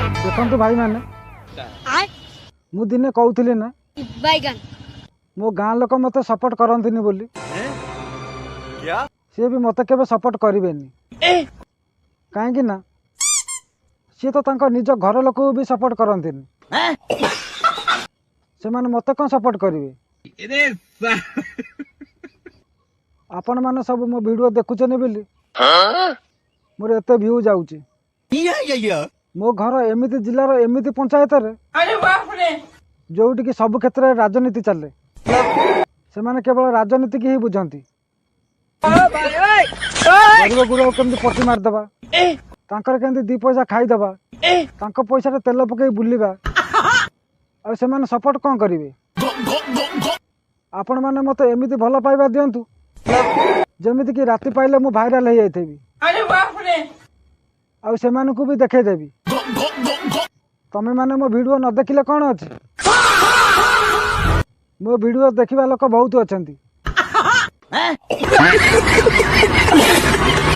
देखु भाई मैंने मु दिने कहूली ना मो गाँ लोक मत सपोर्ट करती बोली सी भी मत के सपोर्ट करें कहीं ना सी तो निज घर लोक भी सपोर्ट करती से मत कौन सपोर्ट करेंगे आपण मैंने सब मो वीडियो देखुचनी बोली मोर एत व्यू जाऊँच मो घर एमती जिलार एमती पंचायत जोटि सब क्षेत्र में राजनीति चले से माने केवल राजनीति की ही बुझंती गरीब गुड़ा केमती पटी मारदेवा तांकर केमती दी पैसा खाईदेवा तांको पैसा तेल पकई बुलवा आ से माने सपोर्ट कौन करेंगे आपण मैंने मत एमती भल पाइबा दिंतु जमीती कि राति पाइले मु भाइराल हो जाइथेबी आ से मानकु भी देखैदेवी तमे माने मो वीडियो न देखिले कौन अच्छी मो वीडियो देखिबा लोक बहुत अछंती